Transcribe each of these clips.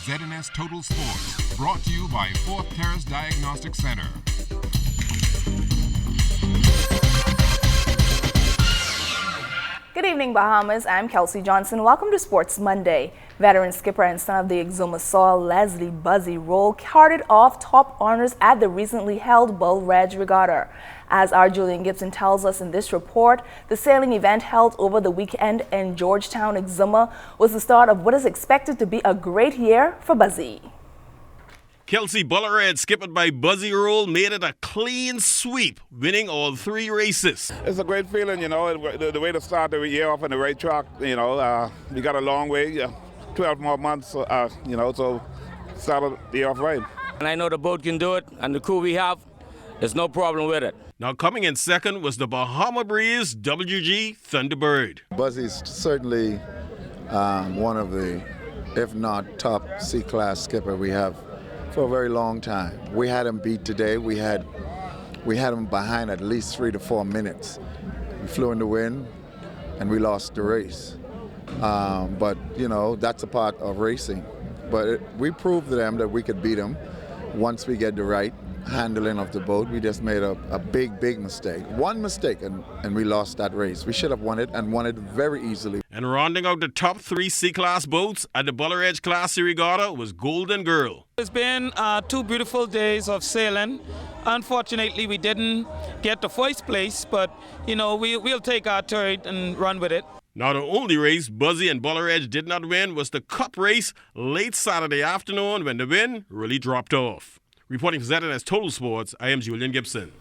ZNS Total Sports, brought to you by Fourth Terrace Diagnostic Center. Good evening, Bahamas. I'm Kelsey Johnson. Welcome to Sports Monday. Veteran skipper and son of the Exuma Soil, Leslie Buzzy Roll, carted off top honors at the recently held Bulra Regatta. As our Julian Gibson tells us in this report, the sailing event held over the weekend in Georgetown, Exuma, was the start of what is expected to be a great year for Buzzy. Kelsey Bulra, skippered by Buzzy Roll, made it a clean sweep, winning all 3 races. It's a great feeling, you know, the way to start the year off on the right track. You know, we got a long way, 12 more months, you know, so started the year off right. And I know the boat can do it, and the crew we have, there's no problem with it. Now coming in second was the Bahama Breeze WG Thunderbird. Buzzy's certainly one of the, if not top C-class skipper we have for a very long time. We had him beat today. We had him behind at least 3 to 4 minutes. We flew in the wind and we lost the race. But you know, that's a part of racing. But we proved to them that we could beat them once we get the right handling of the boat. We just made a big mistake. One mistake and we lost that race. We should have won it and won it very easily. And rounding out the top 3 C-class boats at the Bulra Classic Regatta was Golden Girl. It's been 2 beautiful days of sailing. Unfortunately, we didn't get the first place, but you know, we'll take our turn and run with it. Now the only race Buzzy and Bulra did not win was the cup race late Saturday afternoon when the wind really dropped off. Reporting for ZNS Total Sports, I am Julian Gibson.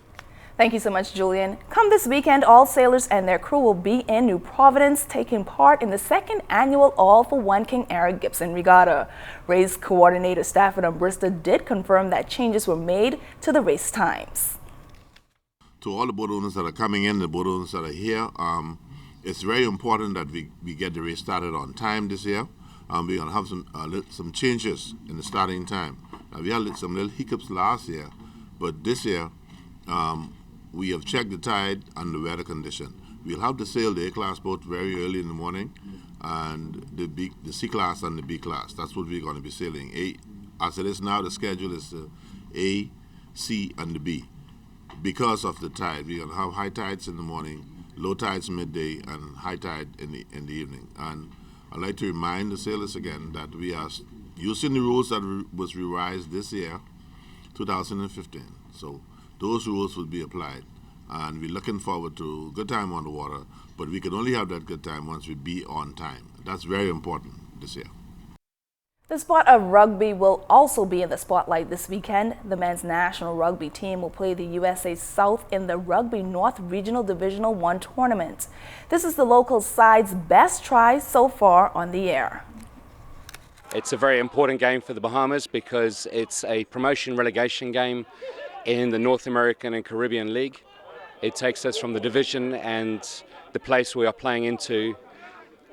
Thank you so much, Julian. Come this weekend, all sailors and their crew will be in New Providence taking part in the 2nd annual All for One King Eric Gibson Regatta. Race coordinator Stafford Umbrista did confirm that changes were made to the race times. To all the boat owners that are coming in, the boat owners that are here, it's very important that we get the race started on time this year. We're going to have some changes in the starting time. We had some little hiccups last year, but this year we have checked the tide and the weather condition. We'll have to sail the A-class boat very early in the morning, and the C-class and the B-class. That's what we're going to be sailing. As it is now, the schedule is the A, C, and the B. Because of the tide, we're going to have high tides in the morning, low tides midday, and high tide in the evening. And I'd like to remind the sailors again that we are using the rules that was revised this year, 2015. So those rules will be applied. And we're looking forward to a good time on the water, but we can only have that good time once we be on time. That's very important this year. The sport of rugby will also be in the spotlight this weekend. The men's national rugby team will play the USA South in the Rugby North Regional Divisional 1 tournament. This is the local side's best try so far on the air. It's a very important game for the Bahamas because it's a promotion relegation game in the North American and Caribbean League. It takes us from the division and the place we are playing into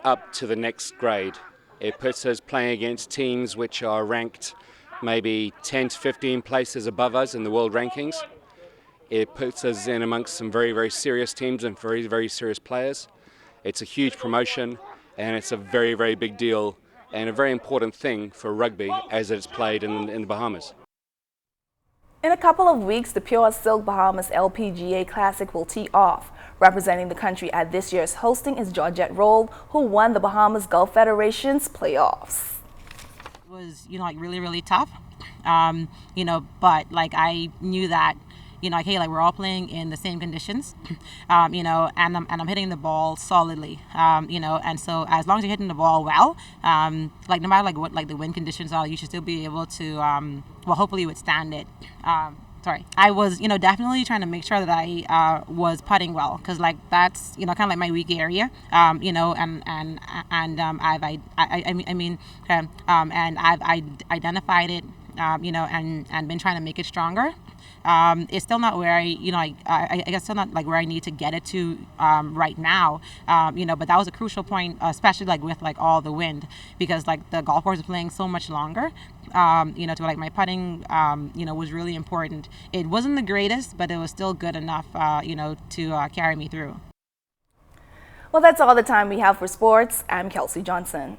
up to the next grade. It puts us playing against teams which are ranked maybe 10 to 15 places above us in the world rankings. It puts us in amongst some very, very serious teams and very, very serious players. It's a huge promotion and it's a very, very big deal and a very important thing for rugby as it's played in the Bahamas. In a couple of weeks, the Pure Silk Bahamas LPGA Classic will tee off. Representing the country at this year's hosting is Georgette Roll, who won the Bahamas Gulf Federation's playoffs. It was, like really tough, but I knew that, hey, we're all playing in the same conditions, and I'm hitting the ball solidly, and so as long as you're hitting the ball well, no matter what the wind conditions are, you should still be able to, hopefully withstand it. I was, definitely trying to make sure that I was putting well, because that's, kind of my weak area, I've identified it, and been trying to make it stronger. It's still not where I guess still not where I need to get it to right now, but that was a crucial point, especially with all the wind, because the golf course is playing so much longer, to my putting, was really important. It wasn't the greatest, but it was still good enough, to carry me through. Well, that's all the time we have for sports. I'm Kelsey Johnson.